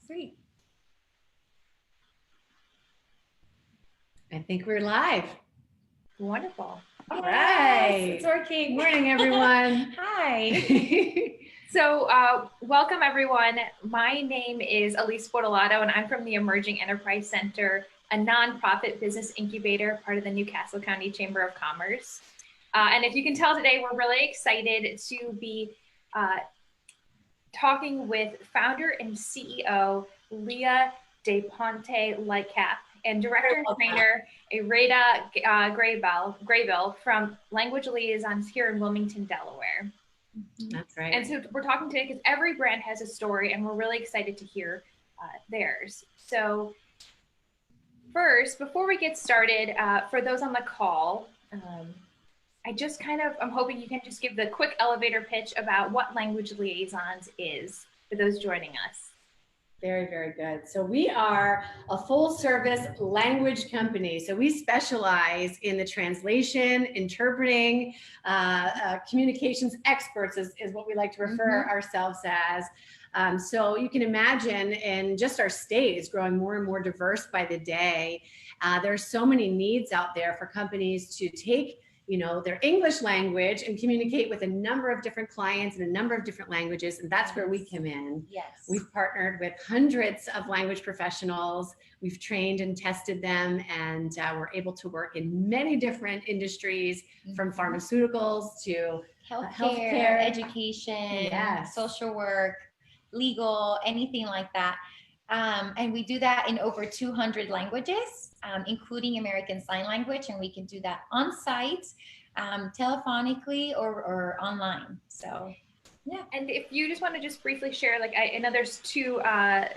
Sweet. I think we're live. Wonderful. All Yes, right. it's working. Morning, everyone. Hi. So welcome, everyone. My name is Elise Bortolato, and I'm from the Emerging Enterprise Center, a nonprofit business incubator, part of the Newcastle County Chamber of Commerce. And if you can tell today, we're really excited to be talking with founder and CEO Leah De Ponte Lightcap and director and trainer Rada Graybill from Language Liaisons here in Wilmington, Delaware. That's right. And so we're talking today because every brand has a story, and we're really excited to hear theirs. So first, before we get started, for those on the call, I'm hoping you can just give the quick elevator pitch about what Language Liaisons is for those joining us. Very, very good. So we are a full service language company. So we specialize in the translation, interpreting, communications experts is what we like to refer ourselves as. So you can imagine, and just our state is growing more and more diverse by the day. There are so many needs out there for companies to take their English language and communicate with a number of different clients in a number of different languages. And that's where we come in. Yes. We've partnered with hundreds of language professionals. We've trained and tested them, and we're able to work in many different industries, from pharmaceuticals to healthcare, education, social work, legal, anything like that. And we do that in over 200 languages, including American Sign Language, and we can do that on site, telephonically or online. So, yeah. And if you just want to just briefly share, I know there's two of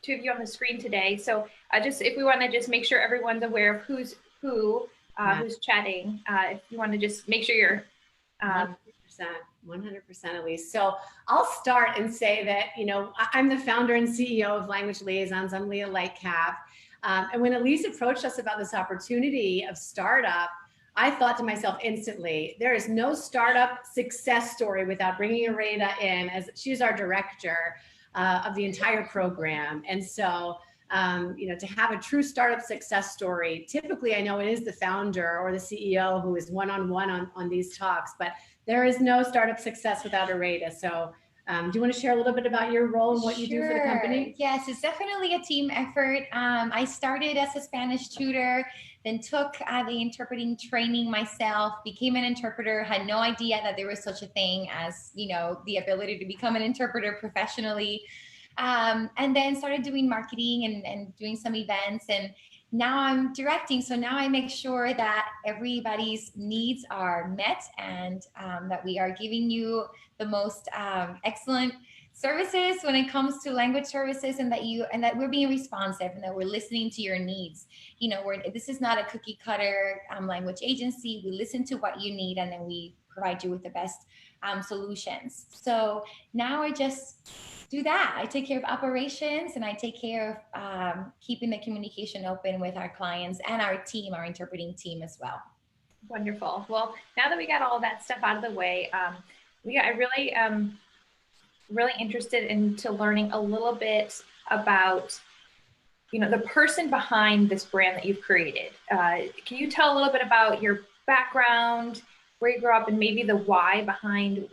you on the screen today. So just if we want to just make sure everyone's aware of who's chatting, if you want to just make sure you're 100% Elise. So I'll start and say that, I'm the founder and CEO of Language Liaisons. I'm Leah Lightcap. And when Elise approached us about this opportunity of startup, I thought to myself instantly, there is no startup success story without bringing Rada in, as she's our director of the entire program. And so, to have a true startup success story, typically I know it is the founder or the CEO who is one-on-one on these talks, but there is no startup success without a Rada. So do you want to share a little bit about your role and what you do for the company? Yes, it's definitely a team effort. I started as a Spanish tutor, then took the interpreting training myself, became an interpreter, had no idea that there was such a thing as, the ability to become an interpreter professionally. And then started doing marketing and doing some events, and now I'm directing. So now I make sure that everybody's needs are met, and that we are giving you the most excellent services when it comes to language services, and that we're being responsive, and that we're listening to your needs. This is not a cookie cutter language agency. We listen to what you need, and then we provide you with the best solutions. So now I just do that. I take care of operations, and I take care of keeping the communication open with our clients and our team, our interpreting team as well. Wonderful. Well, now that we got all that stuff out of the way, I really really interested into learning a little bit about the person behind this brand that you've created. Can you tell a little bit about your background, where you grew up, and maybe the why behind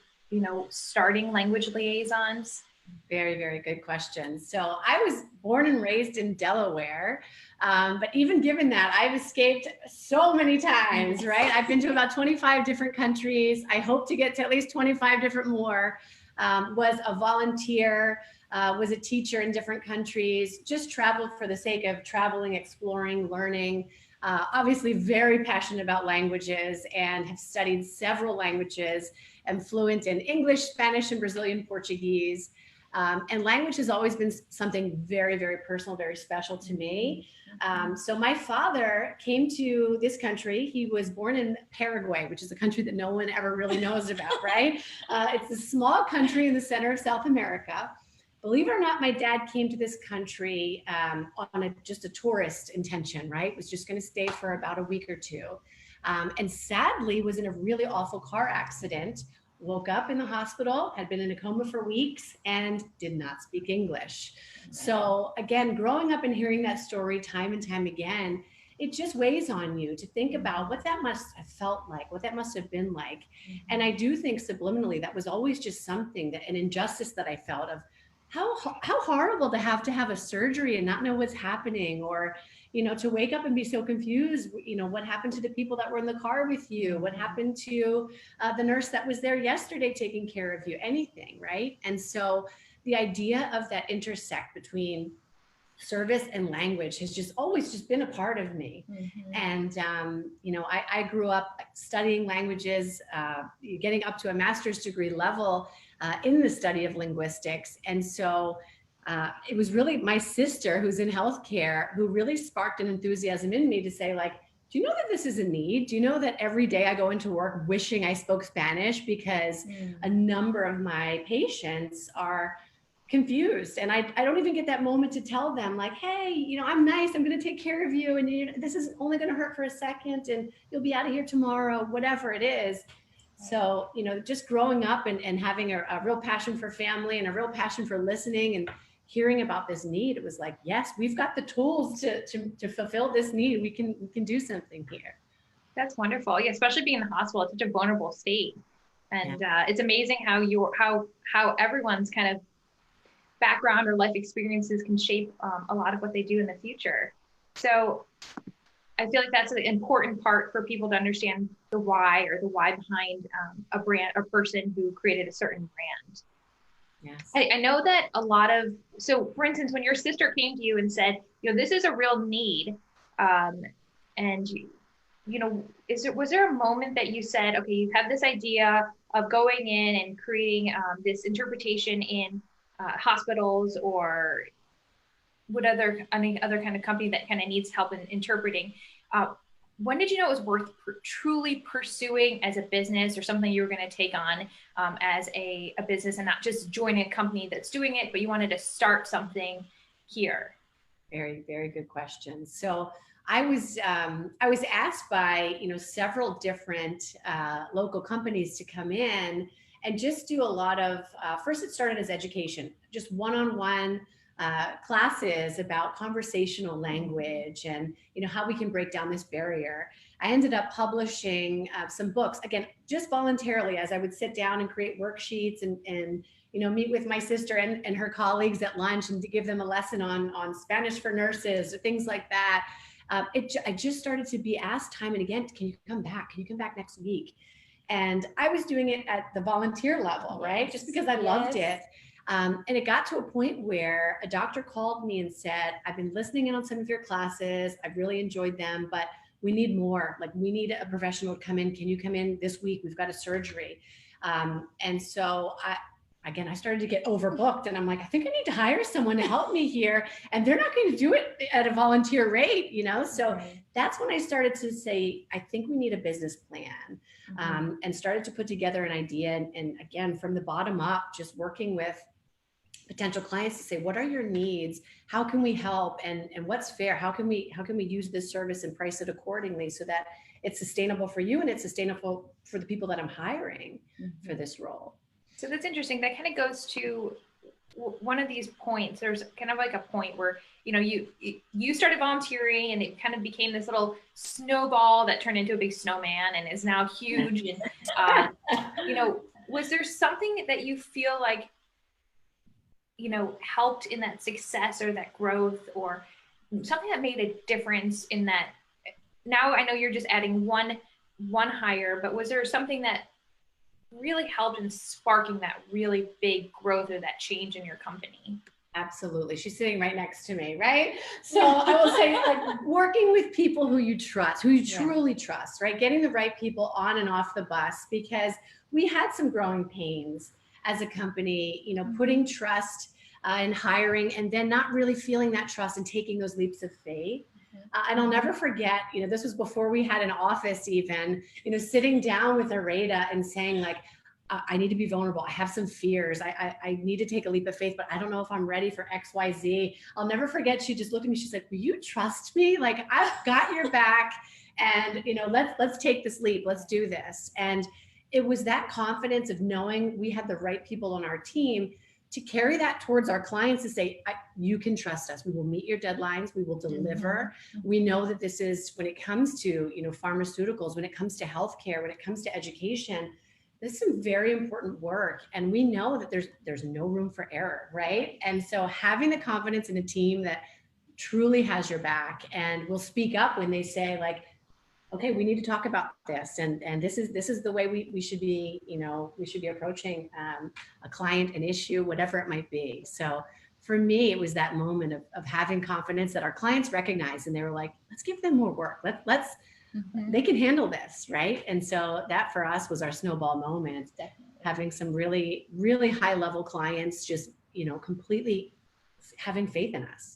starting Language Liaisons? Very, very good question. So I was born and raised in Delaware, but even given that, I've escaped so many times, right? I've been to about 25 different countries. I hope to get to at least 25 different more. Was a volunteer, was a teacher in different countries, just traveled for the sake of traveling, exploring, learning. Obviously very passionate about languages, and have studied several languages. I'm fluent in English, Spanish, and Brazilian Portuguese. And language has always been something very, very personal, very special to me. So my father came to this country. He was born in Paraguay, which is a country that no one ever really knows about, right? It's a small country in the center of South America. Believe it or not, my dad came to this country on just a tourist intention, right? Was just going to stay for about a week or two. And sadly was in a really awful car accident woke up in the hospital, had been in a coma for weeks, and did not speak English. So again, growing up and hearing that story time and time again, it just weighs on you to think about what that must have felt like, what that must have been like. And I do think subliminally that was always just something, that an injustice that I felt of how horrible to have a surgery and not know what's happening, or to wake up and be so confused. What happened to the people that were in the car with you? What happened to the nurse that was there yesterday taking care of you? Anything, right? And so the idea of that intersect between service and language has just always just been a part of me. And I grew up studying languages, getting up to a master's degree level in the study of linguistics. And so it was really my sister, who's in healthcare, who really sparked an enthusiasm in me to say, like, do you know that this is a need? Do you know that every day I go into work wishing I spoke Spanish, because a number of my patients are confused, and I don't even get that moment to tell them, like, hey, I'm nice, I'm going to take care of you, and this is only going to hurt for a second, and you'll be out of here tomorrow, whatever it is. So just growing up and having a real passion for family and a real passion for listening and hearing about this need, it was like, yes, we've got the tools to fulfill this need. We can do something here. That's wonderful. Yeah, especially being in the hospital, it's such a vulnerable state, and it's amazing how everyone's kind of background or life experiences can shape a lot of what they do in the future. So I feel like that's an important part for people to understand the why, or the why behind a brand, a person who created a certain brand. Yes. I know that so for instance, when your sister came to you and said, this is a real need, and was there a moment that you said, okay, you have this idea of going in and creating this interpretation in hospitals, or any other kind of company that kind of needs help in interpreting? When did you know it was worth truly pursuing as a business, or something you were going to take on as a business, and not just join a company that's doing it, but you wanted to start something here? Very, very good question. So I was asked by several different local companies to come in and just do a lot of, first it started as education, just one-on-one classes about conversational language and how we can break down this barrier. I ended up publishing some books, again, just voluntarily, as I would sit down and create worksheets and meet with my sister and her colleagues at lunch and to give them a lesson on Spanish for nurses or things like that. I just started to be asked time and again, can you come back? Can you come back next week? And I was doing it at the volunteer level, right? Just because I loved it. And it got to a point where a doctor called me and said, I've been listening in on some of your classes. I've really enjoyed them, but we need more. Like, we need a professional to come in. Can you come in this week? We've got a surgery. And so I started to get overbooked, and I'm like, I think I need to hire someone to help me here. And they're not going to do it at a volunteer rate, So that's when I started to say, I think we need a business plan, and started to put together an idea. And again, from the bottom up, just working with potential clients to say, what are your needs? How can we help? And what's fair? How can we use this service and price it accordingly so that it's sustainable for you and it's sustainable for the people that I'm hiring for this role? So that's interesting. That kind of goes to one of these points. There's kind of like a point where, you started volunteering, and it kind of became this little snowball that turned into a big snowman and is now huge. And, was there something that you feel like, helped in that success or that growth, or something that made a difference in that? Now I know you're just adding one hire, but was there something that really helped in sparking that really big growth or that change in your company? Absolutely. She's sitting right next to me, right? So I will say, like, working with people who you trust, who you truly trust, right? Getting the right people on and off the bus, because we had some growing pains as a company, putting trust in hiring, and then not really feeling that trust and taking those leaps of faith. And I'll never forget, this was before we had an office even, sitting down with Areta and saying, like, I need to be vulnerable. I have some fears. I need to take a leap of faith, but I don't know if I'm ready for X, Y, Z. I'll never forget. She just looked at me. She's like, will you trust me? Like, I've got your back, and, let's take this leap. Let's do this. And it was that confidence of knowing we had the right people on our team to carry that towards our clients to say, you can trust us. We will meet your deadlines. We will deliver. We know that this is, when it comes to, pharmaceuticals, when it comes to healthcare, when it comes to education, this is some very important work. And we know that there's no room for error, right? And so having the confidence in a team that truly has your back and will speak up when they say, like, okay, we need to talk about this, and this is the way we should be, we should be approaching a client, an issue, whatever it might be. So for me, it was that moment of having confidence that our clients recognized, and they were like, let's give them more work. Let's they can handle this, right? And so that for us was our snowball moment. Definitely. Having some really, really high level clients just, completely having faith in us.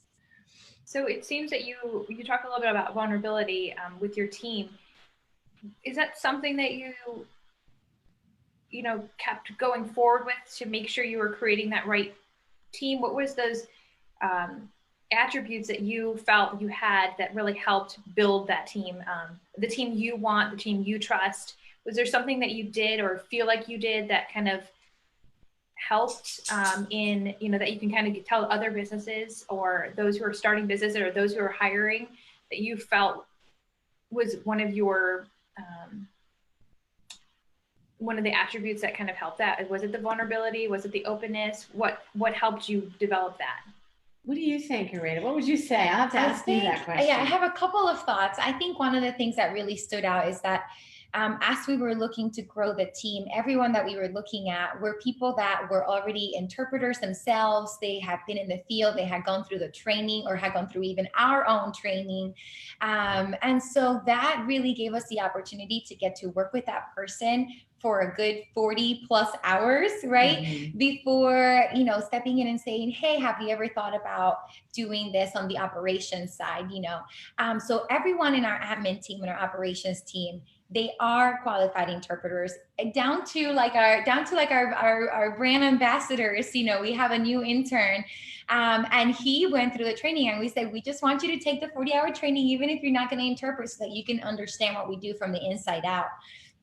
So it seems that you talk a little bit about vulnerability with your team. Is that something that you kept going forward with to make sure you were creating that right team? What was those attributes that you felt you had that really helped build that team, the team you want, the team you trust? Was there something that you did or feel like you did that kind of helped in, that you can kind of tell other businesses or those who are starting businesses or those who are hiring that you felt was one of your, one of the attributes that kind of helped that? Was it the vulnerability? Was it the openness? What helped you develop that? What do you think, Irina? What would you say? I'll have to ask you that question. Yeah, I have a couple of thoughts. I think one of the things that really stood out is that as we were looking to grow the team, everyone that we were looking at were people that were already interpreters themselves. They had been in the field, they had gone through the training or had gone through even our own training. And so that really gave us the opportunity to get to work with that person for a good 40 plus hours, right? Before, stepping in and saying, hey, have you ever thought about doing this on the operations side? So everyone in our admin team and our operations team, they are qualified interpreters, down to our brand ambassadors. We have a new intern, and he went through the training, and we said, we just want you to take the 40-hour training, even if you're not going to interpret, so that you can understand what we do from the inside out.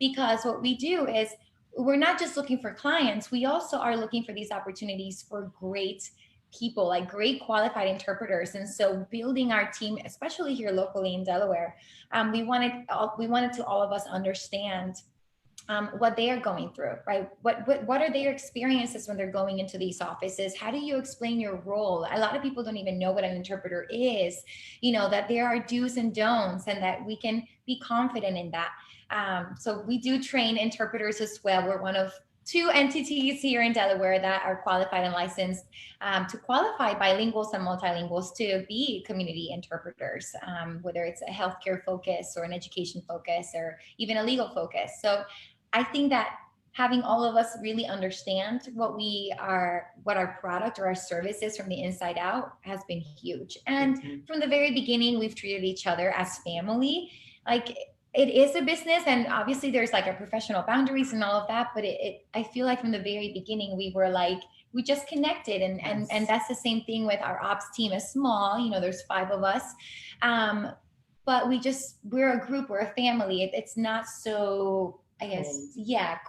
Because what we do is, we're not just looking for clients, we also are looking for these opportunities for great people, like great qualified interpreters. And so building our team, especially here locally in Delaware, we wanted to all of us understand what they are going through, right? What are their experiences when they're going into these offices? How do you explain your role? A lot of people don't even know what an interpreter is, that there are do's and don'ts, and that we can be confident in that. So we do train interpreters as well. We're one of 2 entities here in Delaware that are qualified and licensed to qualify bilinguals and multilinguals to be community interpreters, whether it's a healthcare focus or an education focus or even a legal focus. So I think that having all of us really understand what our product or our service is from the inside out has been huge. And from the very beginning, we've treated each other as family. Like, it is a business, and obviously there's like a professional boundaries and all of that, but I feel like from the very beginning we were like, we just connected, and that's the same thing with our ops team. Is small, there's 5 of us, but we're a group, we're a family. It's not so, I guess,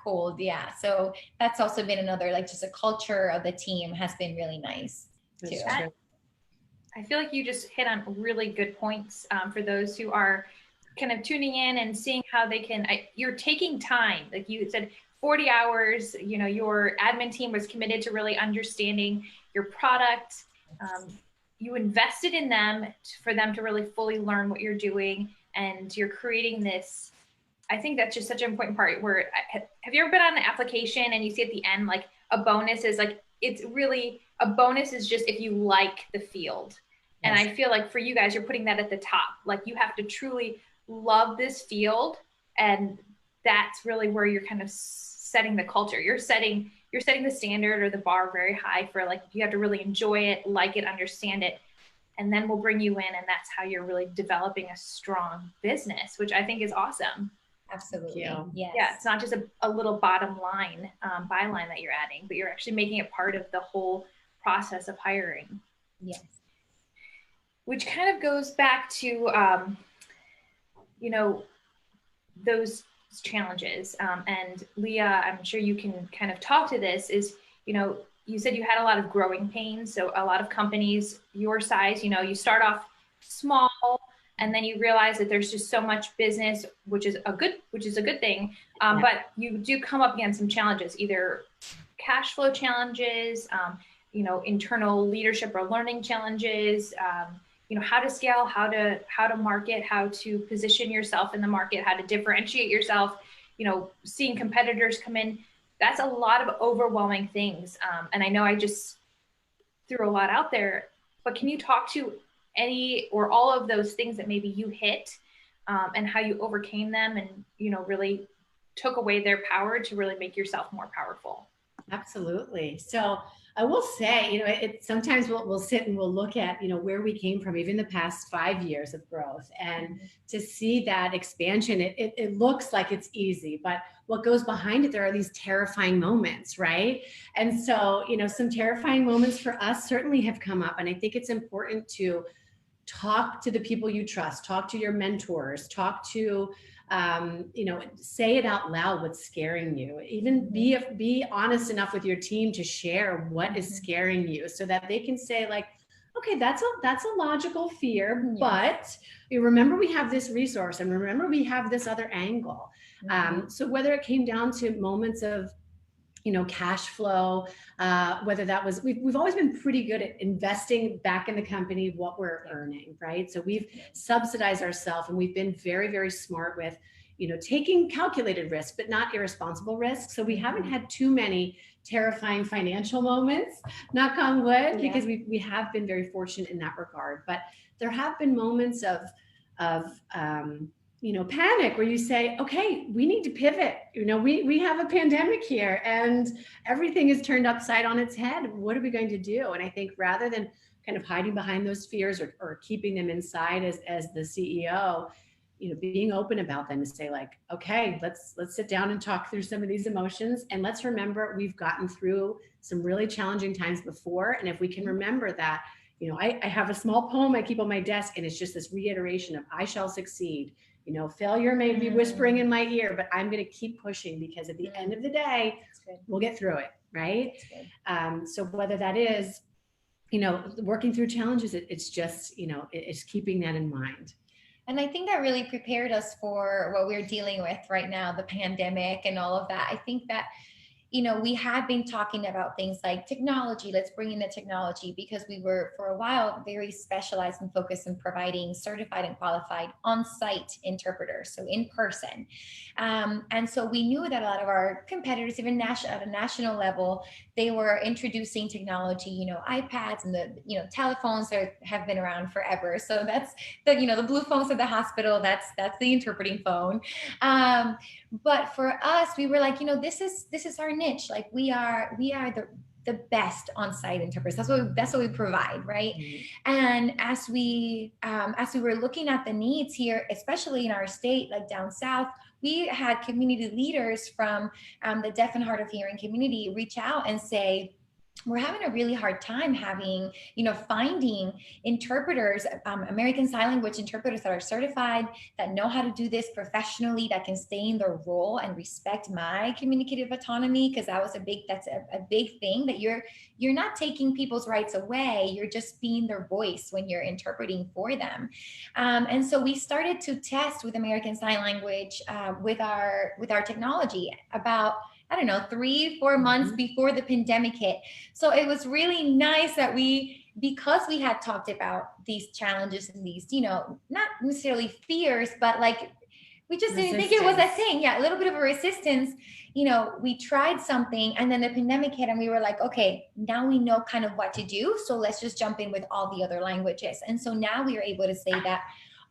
cold. Yeah. So that's also been another, like, just a culture of the team has been really nice too. I feel like you just hit on really good points for those who are kind of tuning in and seeing how they can, you're taking time, like you said, 40 hours, your admin team was committed to really understanding your product. You invested in them for them to really fully learn what you're doing, and you're creating this. I think that's just such an important part. Where, have you ever been on an application and you see at the end, like, a bonus is like, it's really, a bonus is just if you like the field. And I feel like for you guys, you're putting that at the top. Like, you have to truly love this field, and that's really where you're kind of setting the culture. You're setting the standard or the bar very high for, like, you have to really enjoy it, like it, understand it, and then we'll bring you in, and that's how you're really developing a strong business, which I think is awesome. Absolutely. Yes. Yeah, it's not just a little bottom line byline that you're adding, but you're actually making it part of the whole process of hiring. Yes. Which kind of goes back to those challenges. And Leah, I'm sure you can kind of talk to this, is, you said you had a lot of growing pains. So a lot of companies your size, you start off small, and then you realize that there's just so much business, which is a good thing. But you do come up against some challenges, either cash flow challenges, internal leadership or learning challenges, how to scale, how to market, how to position yourself in the market, how to differentiate yourself, seeing competitors come in. That's a lot of overwhelming things. And I know I just threw a lot out there, but can you talk to any or all of those things that maybe you hit, and how you overcame them and, really took away their power to really make yourself more powerful? Absolutely. So I will say, sometimes we'll sit and we'll look at, where we came from, even the past 5 years of growth, and to see that expansion, it looks like it's easy, but what goes behind it, there are these terrifying moments, right? And so, some terrifying moments for us certainly have come up. And I think it's important to talk to the people you trust, talk to your mentors, talk to, say it out loud what's scaring you. Even be honest enough with your team to share what is scaring you, so that they can say, like, okay, that's a logical fear, but you remember we have this resource, and remember we have this other angle. So whether it came down to moments of cash flow, whether that was, we've always been pretty good at investing back in the company what we're earning, right? So we've subsidized ourselves, and we've been very, very smart with, taking calculated risk, but not irresponsible risk. So we haven't had too many terrifying financial moments, knock on wood, because we have been very fortunate in that regard. But there have been moments of panic, where you say, okay, we need to pivot. We have a pandemic here, and everything is turned upside on its head. What are we going to do? And I think rather than kind of hiding behind those fears, or keeping them inside as the CEO, being open about them, to say, like, okay, let's sit down and talk through some of these emotions. And let's remember, we've gotten through some really challenging times before. And if we can remember that, I have a small poem I keep on my desk, and it's just this reiteration of, I shall succeed. Failure may be whispering in my ear, but I'm going to keep pushing, because at the end of the day, we'll get through it. Right. So whether that is, working through challenges, it's just, it's keeping that in mind. And I think that really prepared us for what we're dealing with right now, the pandemic and all of that. I think that, we had been talking about things like technology. Let's bring in the technology, because we were, for a while, very specialized and focused on providing certified and qualified on-site interpreters, so in person. And so we knew that a lot of our competitors, even at a national level, they were introducing technology, iPads and the, telephones have been around forever. So that's the blue phones at the hospital. That's the interpreting phone. But for us, we were like, this is our niche. Like, we are the best on-site interpreters. That's what we provide, right? And as we were looking at the needs here, especially in our state, like down south, we had community leaders from the deaf and hard of hearing community reach out and say, we're having a really hard time finding interpreters, American Sign Language interpreters that are certified, that know how to do this professionally, that can stay in their role and respect my communicative autonomy. Because that's a big thing, that you're not taking people's rights away. You're just being their voice when you're interpreting for them. And so we started to test with American Sign Language with our technology about, I don't know, 3-4 months before the pandemic hit. So it was really nice that because we had talked about these challenges and these, not necessarily fears, but like, we just didn't think it was a thing. Yeah, a little bit of a resistance. We tried something, and then the pandemic hit, and we were like, okay, now we know kind of what to do. So let's just jump in with all the other languages. And so now we are able to say that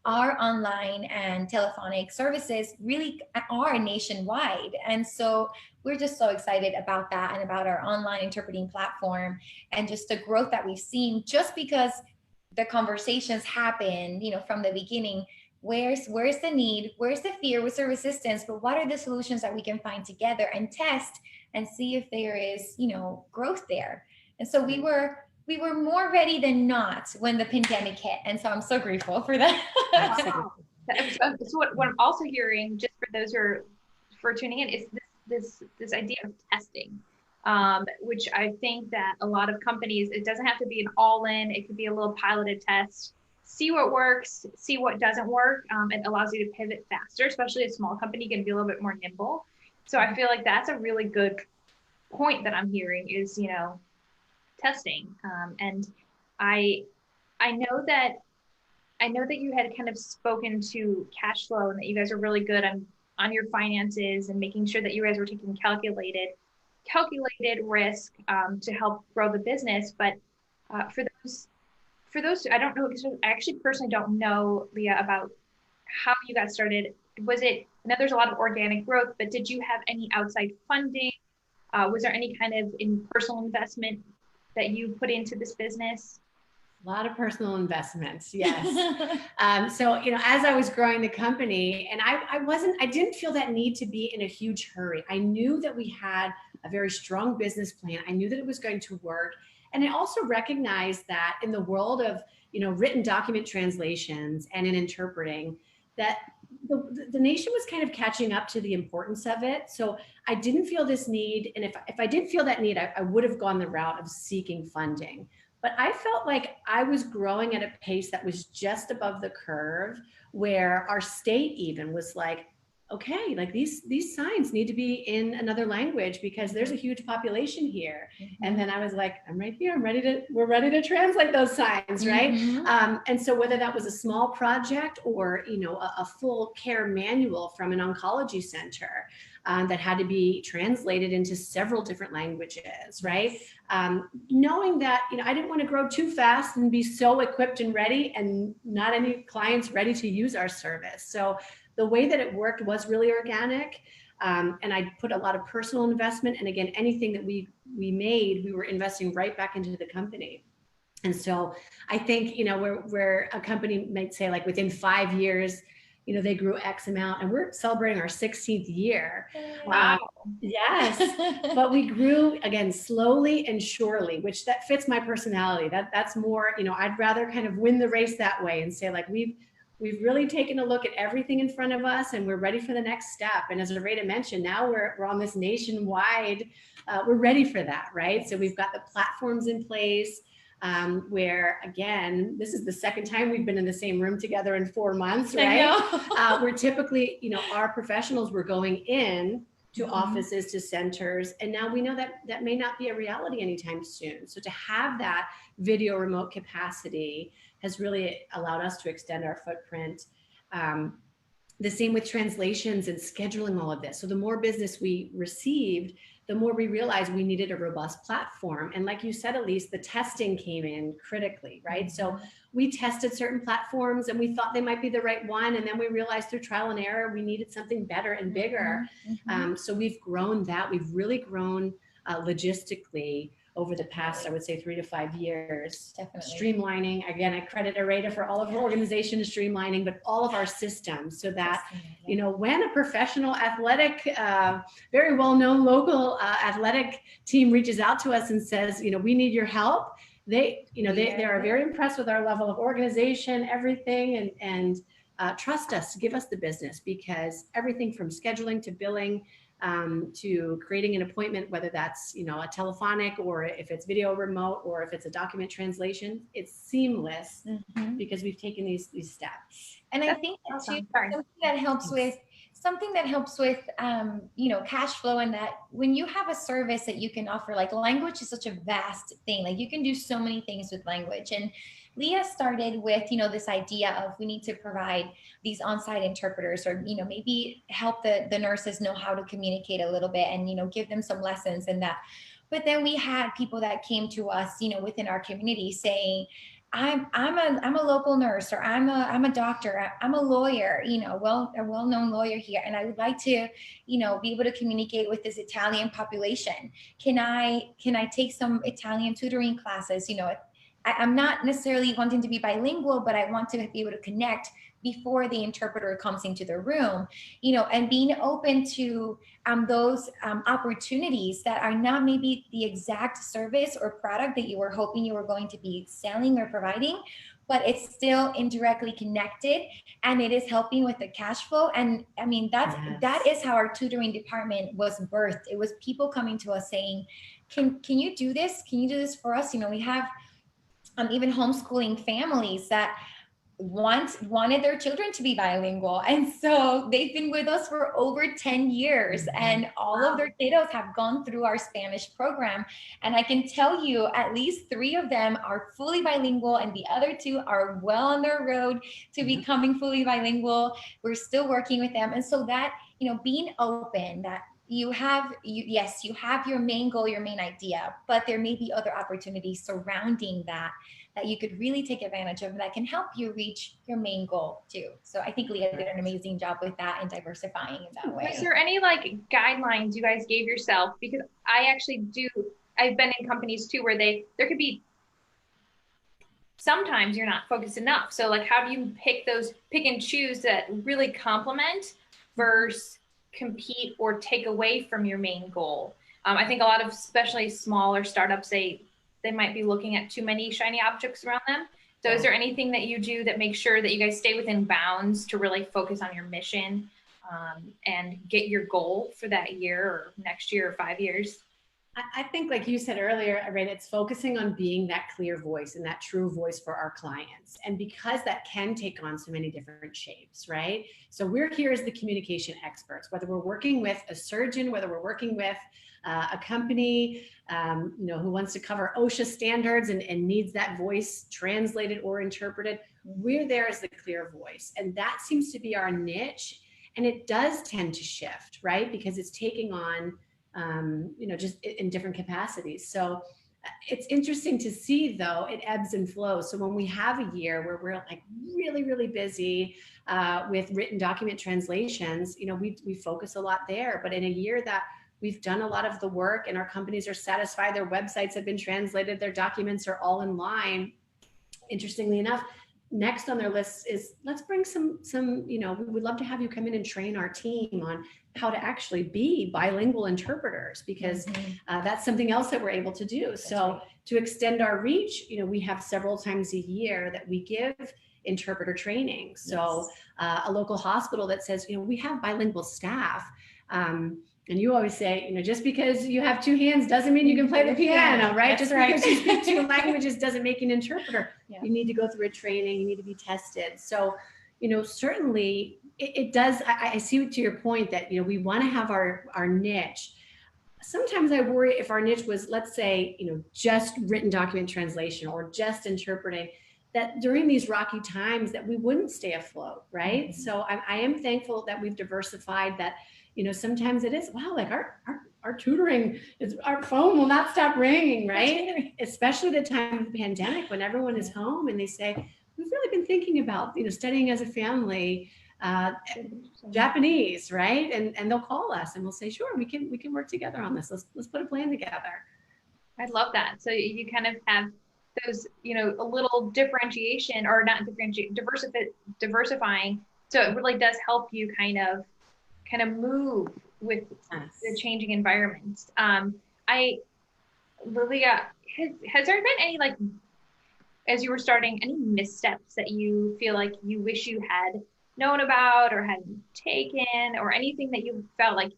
our online and telephonic services really are nationwide. And so we're just so excited about that, and about our online interpreting platform, and just the growth that we've seen, just because the conversations happen, from the beginning. Where's the need? Where's the fear? Where's the resistance? But what are the solutions that we can find together and test and see if there is, growth there? And so we were more ready than not when the pandemic hit. And so I'm so grateful for that. So what I'm also hearing, just for those who are for tuning in is this idea of testing, which I think that a lot of companies, it doesn't have to be an all-in. It could be a little piloted test. See what works, see what doesn't work. It allows you to pivot faster, especially a small company can be a little bit more nimble. So I feel like that's a really good point that I'm hearing is, testing. And I know that you had kind of spoken to cash flow and that you guys are really good on your finances and making sure that you guys were taking calculated risk to help grow the business. But for those, I don't know, because I actually personally don't know, Leah, about how you got started. Was it, I know there's a lot of organic growth, but did you have any outside funding? Was there any kind of personal investment that you put into this business? A lot of personal investments, yes. So, as I was growing the company, and I didn't feel that need to be in a huge hurry. I knew that we had a very strong business plan. I knew that it was going to work. And I also recognized that in the world of, written document translations and in interpreting, that the nation was kind of catching up to the importance of it. So I didn't feel this need. And if I did feel that need, I would have gone the route of seeking funding. But I felt like I was growing at a pace that was just above the curve, where our state even was like, okay, like these signs need to be in another language because there's a huge population here. Mm-hmm. And then I was like, I'm right here. We're ready to translate those signs, right? Mm-hmm. And so whether that was a small project or, a full care manual from an oncology center that had to be translated into several different languages, right? Knowing that, I didn't want to grow too fast and be so equipped and ready and not any clients ready to use our service. So the way that it worked was really organic. And I put a lot of personal investment. And again, anything that we made, we were investing right back into the company. And so I think, where a company might say like within 5 years, they grew X amount, and we're celebrating our 16th year. Wow. Yes. But we grew again, slowly and surely, which that fits my personality. That's more, I'd rather kind of win the race that way and say like, we've really taken a look at everything in front of us and we're ready for the next step. And as Rita mentioned, now we're on this nationwide, we're ready for that, right? So we've got the platforms in place. Where again, this is the second time we've been in the same room together in 4 months, right? Where typically, our professionals were going in to mm-hmm. offices, to centers, and now we know that may not be a reality anytime soon. So to have that video remote capacity has really allowed us to extend our footprint. The same with translations and scheduling all of this. So the more business we received, the more we realized we needed a robust platform. And like you said, Elise, the testing came in critically, right? Mm-hmm. So we tested certain platforms and we thought they might be the right one. And then we realized through trial and error, we needed something better and bigger. Mm-hmm. So we've grown that. We've really grown logistically over the past, I would say 3 to 5 years. Definitely. Streamlining, again, I credit Areta for all of her organization streamlining, but all of our systems so that, when a professional athletic, very well-known local athletic team reaches out to us and says, we need your help, they are very impressed with our level of organization, everything, and trust us to give us the business, because everything from scheduling to billing, to creating an appointment, whether that's, a telephonic or if it's video remote or if it's a document translation, it's seamless mm-hmm. because we've taken these steps. And I think that too, something that helps with, cash flow, and that when you have a service that you can offer, like language is such a vast thing. Like you can do so many things with language. And Leah started with, this idea of we need to provide these on-site interpreters, or, maybe help the nurses know how to communicate a little bit and, give them some lessons and that. But then we had people that came to us, within our community saying, I'm a local nurse, or I'm a doctor, I'm a lawyer, a well-known lawyer here, and I would like to, be able to communicate with this Italian population. Can I take some Italian tutoring classes? I'm not necessarily wanting to be bilingual, but I want to be able to connect before the interpreter comes into the room, and being open to those opportunities that are not maybe the exact service or product that you were hoping you were going to be selling or providing, but it's still indirectly connected and it is helping with the cash flow. And I mean, that is how our tutoring department was birthed. It was people coming to us saying, can you do this? Can you do this for us? We have even homeschooling families that wanted their children to be bilingual, and so they've been with us for over 10 years, and all of their kiddos have gone through our Spanish program. And I can tell you at least 3 of them are fully bilingual, and the other 2 are well on their road to becoming fully bilingual. We're still working with them. And so that, being open, that you have your main goal, your main idea, but there may be other opportunities surrounding that you could really take advantage of, that can help you reach your main goal too. So I think Leah did an amazing job with that and diversifying in that way. Is there any guidelines you guys gave yourself? Because I've been in companies too where there could be, sometimes you're not focused enough. So how do you pick and choose that really complement versus compete or take away from your main goal? I think a lot of, especially smaller startups, they might be looking at too many shiny objects around them. So is there anything that you do that makes sure that you guys stay within bounds to really focus on your mission and get your goal for that year or next year or 5 years? I think, like you said earlier, right, it's focusing on being that clear voice and that true voice for our clients. And because that can take on so many different shapes, right? So we're here as the communication experts, whether we're working with a surgeon, whether we're working with a company, who wants to cover OSHA standards and needs that voice translated or interpreted. We're there as the clear voice. And that seems to be our niche. And it does tend to shift, right? Because it's taking on, just in different capacities. So it's interesting to see, though, it ebbs and flows. So when we have a year where we're really, really busy with written document translations, we focus a lot there. But in a year that we've done a lot of the work and our companies are satisfied, their websites have been translated, their documents are all in line. Interestingly enough, next on their list is, let's bring some, we'd love to have you come in and train our team on how to actually be bilingual interpreters, because that's something else that we're able to do. So to extend our reach, we have several times a year that we give interpreter training. So a local hospital that says, we have bilingual staff. And you always say, just because you have 2 hands doesn't mean you can play the piano, right? Just because you speak 2 languages doesn't make you an interpreter. Yeah. You need to go through a training, you need to be tested. So, certainly it does. I see, to your point, that, we want to have our niche. Sometimes I worry if our niche was, let's say, just written document translation or just interpreting, that during these rocky times that we wouldn't stay afloat, right? So I am thankful that we've diversified, that, sometimes it is, wow, our tutoring, our phone will not stop ringing, right? Especially the time of the pandemic when everyone is home and they say, we've really been thinking about, studying as a family, Japanese, right? And they'll call us and we'll say, sure, we can work together on this. Let's put a plan together. I love that. So you kind of have those, a little differentiation, or not differentiate, diversifying. So it really does help you kind of move with the changing environments. Lilia, has there been any, as you were starting, any missteps that you feel like you wish you had known about or hadn't taken, or anything that you felt like,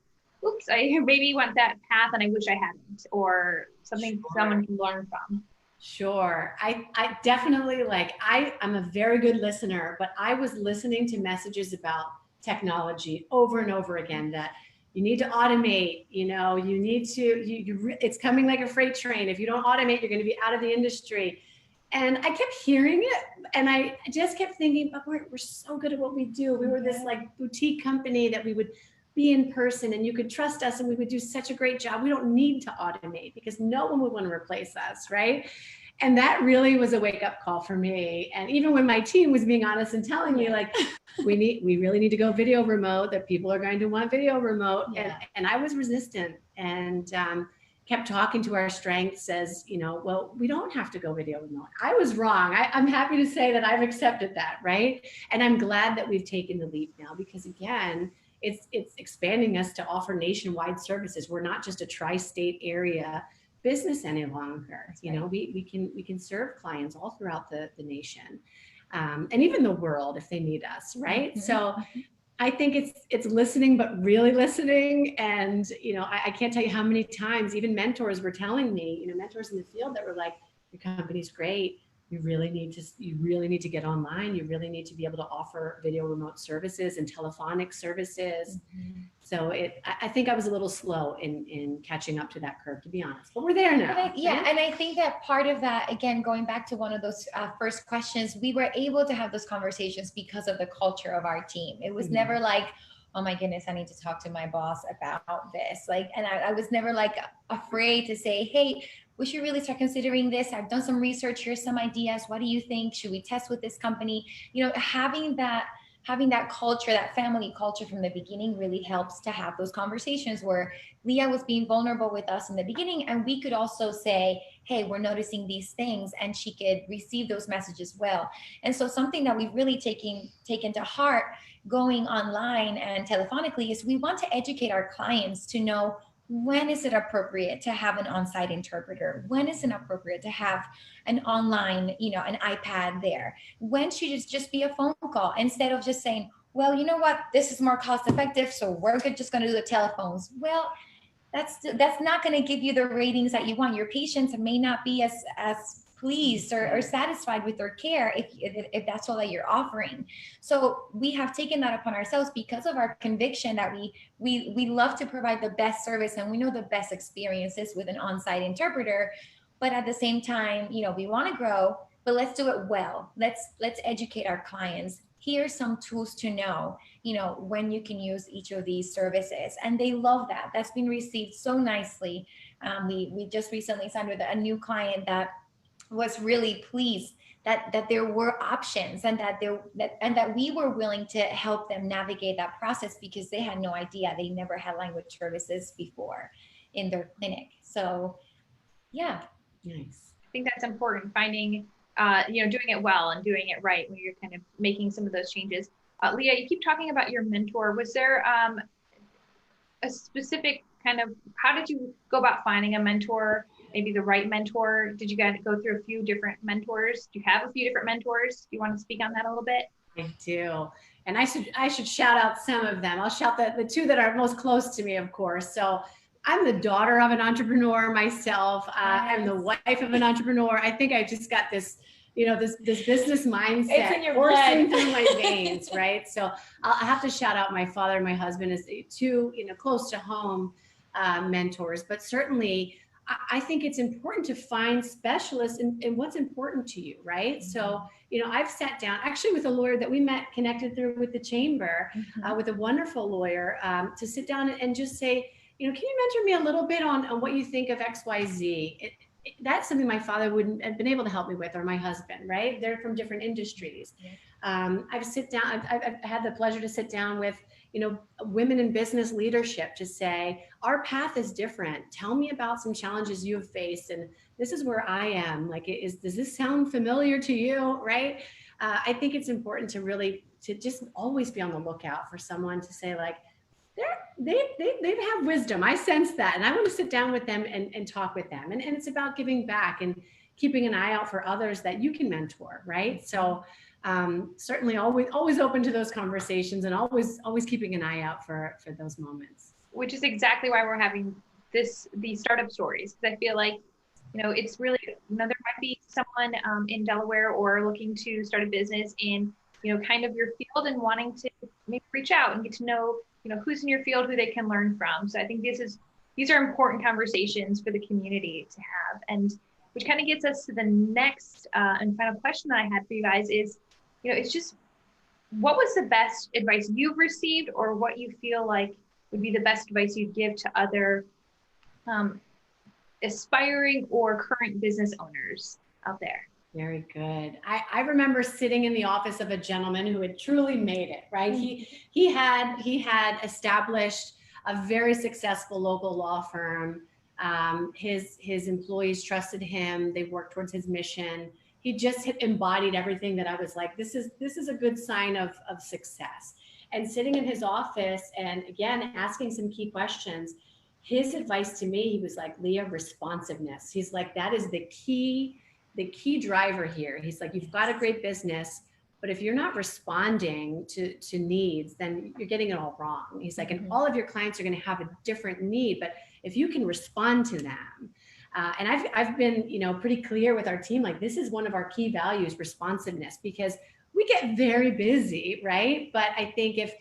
oops, I maybe went that path and I wish I hadn't, or something someone can learn from? Sure. I definitely, I'm a very good listener, but I was listening to messages about technology over and over again, that you need to automate, you need to, it's coming like a freight train. If you don't automate, you're going to be out of the industry. And I kept hearing it, and I just kept thinking, but we're so good at what we do. We were this boutique company that we would be in person and you could trust us and we would do such a great job. We don't need to automate because no one would want to replace us, right? And that really was a wake-up call for me. And even when my team was being honest and telling me, we really need to go video remote, that people are going to want video remote. And I was resistant. And kept talking to our strengths as, well, we don't have to go video remote. I was wrong. I'm happy to say that I've accepted that, right? And I'm glad that we've taken the leap now, because again, it's expanding us to offer nationwide services. We're not just a tri-state area business any longer. Right. We can serve clients all throughout the nation, and even the world if they need us, right? Mm-hmm. So I think it's listening, but really listening. And, I can't tell you how many times even mentors were telling me, mentors in the field that were like, your company's great. You really need to get online. You really need to be able to offer video remote services and telephonic services. Mm-hmm. So I think I was a little slow in catching up to that curve, to be honest, but we're there now. And I think that part of that, again, going back to one of those first questions, we were able to have those conversations because of the culture of our team. It was never like, oh my goodness, I need to talk to my boss about this. And I was never like afraid to say, hey, we should really start considering this. I've done some research. Here's some ideas. What do you think? Should we test with this company? Having that culture, that family culture from the beginning really helps to have those conversations where Leah was being vulnerable with us in the beginning, and we could also say, hey, we're noticing these things, and she could receive those messages well. And so something that we've really taken to heart going online and telephonically is we want to educate our clients to know, when is it appropriate to have an on-site interpreter? When is it appropriate to have an online, an iPad there? When should it just be a phone call instead of just saying, well, you know what, this is more cost effective, so we're just going to do the telephones. Well, that's not going to give you the ratings that you want. Your patients may not be as pleased or satisfied with their care if that's all that you're offering. So we have taken that upon ourselves because of our conviction that we love to provide the best service, and we know the best experiences with an on-site interpreter. But at the same time, we want to grow, but let's do it well. Let's educate our clients. Here's some tools to know, when you can use each of these services. And they love that. That's been received so nicely. We just recently signed with a new client that was really pleased that there were options, and that we were willing to help them navigate that process, because they had no idea. They never had language services before in their clinic. So yeah. Nice. I think that's important, finding, doing it well and doing it right when you're kind of making some of those changes. Leah, you keep talking about your mentor. Was there a specific kind of, how did you go about finding a mentor, maybe the right mentor? Did you guys go through a few different mentors? Do you have a few different mentors? Do you want to speak on that a little bit? I do. And I should shout out some of them. I'll shout the two that are most close to me, of course. So I'm the daughter of an entrepreneur myself. I'm the wife of an entrepreneur. I think I just got this, this business mindset coursing through my veins, right? So I have to shout out my father and my husband as two, close to home mentors. But certainly, I think it's important to find specialists in what's important to you, right? Mm-hmm. So, I've sat down actually with a lawyer that we connected through with the chamber, with a wonderful lawyer, to sit down and just say, can you mentor me a little bit on what you think of XYZ? That's something my father wouldn't have been able to help me with, or my husband, right? They're from different industries. Yeah. I've had the pleasure to sit down with, women in business leadership to say, our path is different. Tell me about some challenges you have faced. And this is where I am. Does this sound familiar to you? Right. I think it's important to just always be on the lookout for someone to say, like, they have wisdom. I sense that. And I want to sit down with them and talk with them. And it's about giving back and keeping an eye out for others that you can mentor. Right. So certainly always open to those conversations, and always keeping an eye out for those moments. Which is exactly why we're having these startup stories. Because I feel like, it's really, there might be someone in Delaware or looking to start a business in, kind of your field, and wanting to maybe reach out and get to know, who's in your field, who they can learn from. So I think these are important conversations for the community to have. And which kind of gets us to the next and final question that I had for you guys is, it's just, what was the best advice you've received, or what you feel like would be the best advice you'd give to other aspiring or current business owners out there? Very good. I remember sitting in the office of a gentleman who had truly made it, right? He had established a very successful local law firm. His employees trusted him. They worked towards his mission. He just embodied everything that I was like, this is a good sign of success. And sitting in his office and again, asking some key questions, his advice to me, he was like, Leah, responsiveness. He's like, that is the key driver here. He's like, you've got a great business, but if you're not responding to needs, then you're getting it all wrong. He's like, and all of your clients are going to have a different need, but if you can respond to them, and I've been, pretty clear with our team, like this is one of our key values, responsiveness, because we get very busy, right? But I think if,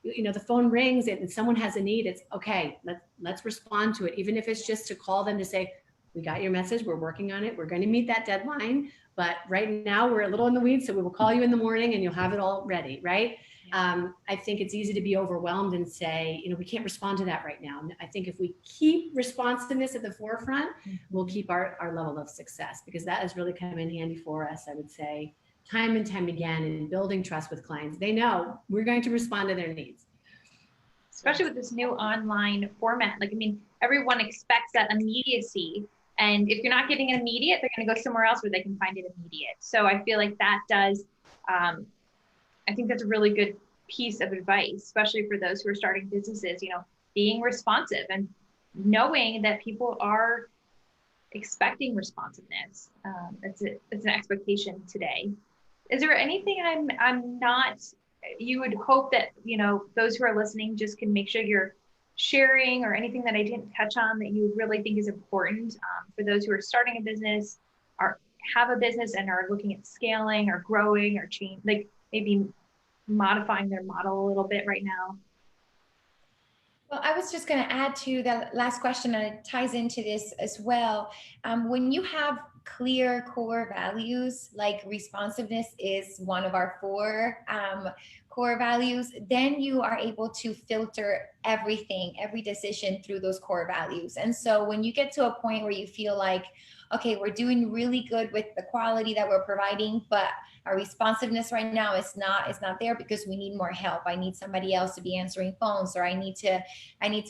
the phone rings and someone has a need, it's okay, let's respond to it. Even if it's just to call them to say, we got your message, we're working on it, we're going to meet that deadline, but right now we're a little in the weeds, so we will call you in the morning and you'll have it all ready, right? I think it's easy to be overwhelmed and say, we can't respond to that right now. And I think if we keep responsiveness at the forefront, we'll keep our level of success, because that has really come in handy for us, I would say, time and time again, in building trust with clients. They know we're going to respond to their needs. Especially with this new online format. Everyone expects that immediacy. And if you're not getting it immediate, they're going to go somewhere else where they can find it immediate. So I feel like that does, I think that's a really good piece of advice, especially for those who are starting businesses, being responsive and knowing that people are expecting responsiveness. It's an expectation today. Is there anything I'm not, you would hope that, those who are listening just can make sure you're sharing, or anything that I didn't touch on that you really think is important for those who are starting a business, or have a business and are looking at scaling or growing or change, like maybe modifying their model a little bit right now? Well, I was just going to add to the last question, and it ties into this as well. When you have clear core values, like responsiveness is one of our four core values, then you are able to filter everything, every decision through those core values. And so when you get to a point where you feel like, okay, we're doing really good with the quality that we're providing, but our responsiveness right now is not there because we need more help. I need somebody else to be answering phones, or I need to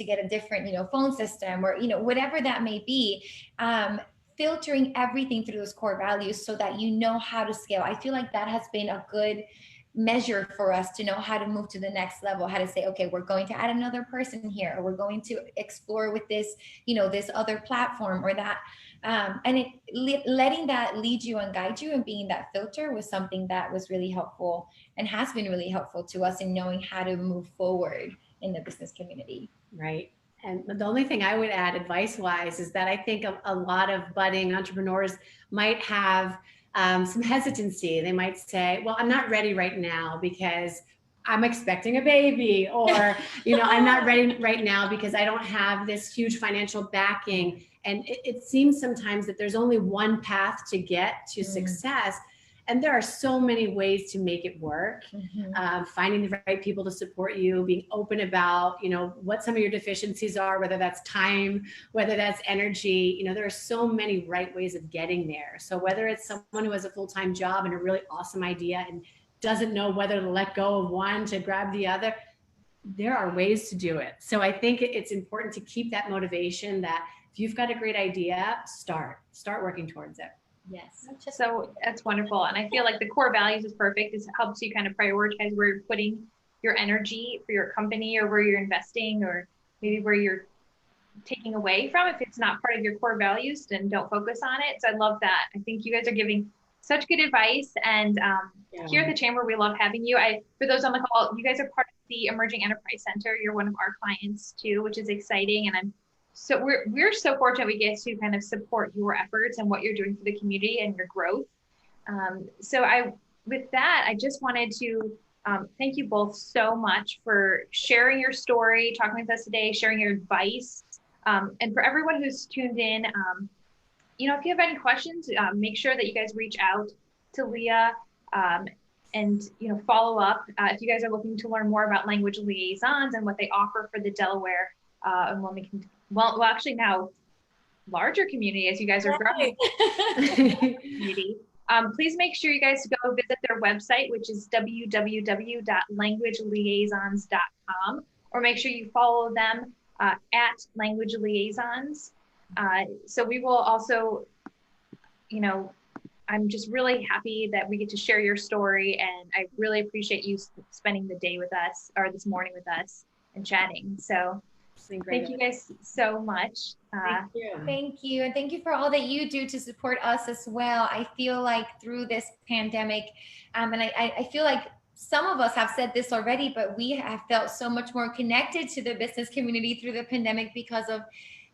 get a different, phone system, or, whatever that may be. Filtering everything through those core values so that you know how to scale. I feel like that has been a good measure for us to know how to move to the next level, how to say, okay, we're going to add another person here, or we're going to explore with this, this other platform or that. And letting that lead you and guide you, and being that filter, was something that was really helpful and has been really helpful to us in knowing how to move forward in the business community. Right. And the only thing I would add advice-wise is that I think a lot of budding entrepreneurs might have some hesitancy. They might say, well, I'm not ready right now because I'm expecting a baby, or, I'm not ready right now because I don't have this huge financial backing. And it seems sometimes that there's only one path to get to success. And there are so many ways to make it work. Finding the right people to support you, being open about, what some of your deficiencies are, whether that's time, whether that's energy, there are so many right ways of getting there. So whether it's someone who has a full-time job and a really awesome idea and doesn't know whether to let go of one to grab the other, there are ways to do it. So I think it's important to keep that motivation that if you've got a great idea, start working towards it. Yes. So that's wonderful. And I feel like the core values is perfect. It helps you kind of prioritize where you're putting your energy for your company, or where you're investing, or maybe where you're taking away from. If it's not part of your core values, then don't focus on it. So I love that. I think you guys are giving such good advice. And here at the Chamber, we love having you. For those on the call, you guys are part of the Emerging Enterprise Center. You're one of our clients too, which is exciting. And we're so fortunate we get to kind of support your efforts and what you're doing for the community and your growth. With that, I just wanted to thank you both so much for sharing your story, talking with us today, sharing your advice. And for everyone who's tuned in, if you have any questions, make sure that you guys reach out to Leah and follow up. If you guys are looking to learn more about Language Liaisons and what they offer for the Delaware and when we can, well, actually now larger community as you guys are growing community. Please make sure you guys go visit their website, which is www.languageliaisons.com, or make sure you follow them at Language Liaisons So we will also, you know, I'm just really happy that we get to share your story, and I really appreciate you spending the day with us, or this morning with us, and chatting. So thank you guys so much. Thank you. Thank you. And thank you for all that you do to support us as well. I feel like through this pandemic, and I feel like some of us have said this already, but we have felt so much more connected to the business community through the pandemic because of,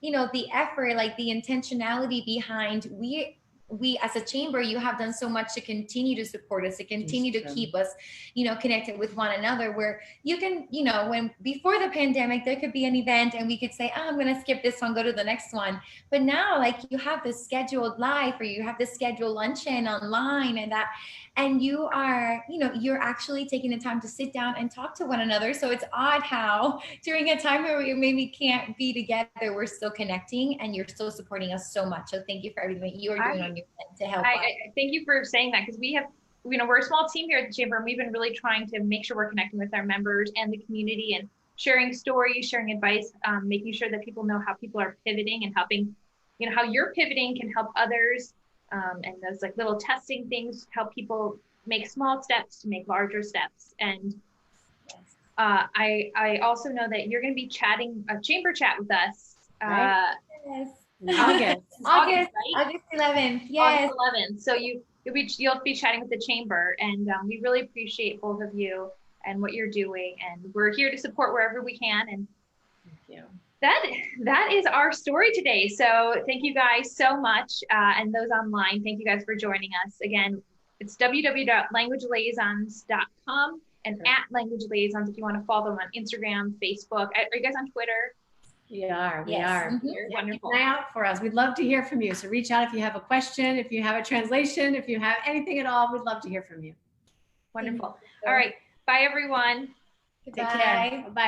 the effort, like the intentionality behind we as a chamber, you have done so much to continue to support us, to continue to keep us, connected with one another, where you can, when before the pandemic, there could be an event and we could say, oh, I'm going to skip this one, go to the next one. But now, like, you have this scheduled live, or you have this scheduled luncheon online, and you are, you're actually taking the time to sit down and talk to one another. So it's odd how during a time where we maybe can't be together, we're still connecting, and you're still supporting us so much. So thank you for everything that you are doing on your end to help us. Thank you for saying that, because we have, we're a small team here at the chamber, and we've been really trying to make sure we're connecting with our members and the community, and sharing stories, sharing advice, making sure that people know how people are pivoting and helping, how you're pivoting can help others. And those like little testing things help people make small steps to make larger steps. And I also know that you're going to be chatting a chamber chat with us. Yes. August. Right? August 11th. Yes. August 11th. So you'll be chatting with the chamber, and we really appreciate both of you and what you're doing, and we're here to support wherever we can. And thank you. That is our story today. So thank you guys so much, and those online, thank you guys for joining us. Again, it's www.languageliaisons.com and @Language Liaisons if you want to follow them on Instagram, Facebook. Are you guys on Twitter? We are. Mm-hmm. Wonderful. Keep an eye out for us. We'd love to hear from you. So reach out if you have a question, if you have a translation, if you have anything at all. We'd love to hear from you. Wonderful. All right. Bye, everyone. Goodbye. Take care. Bye-bye.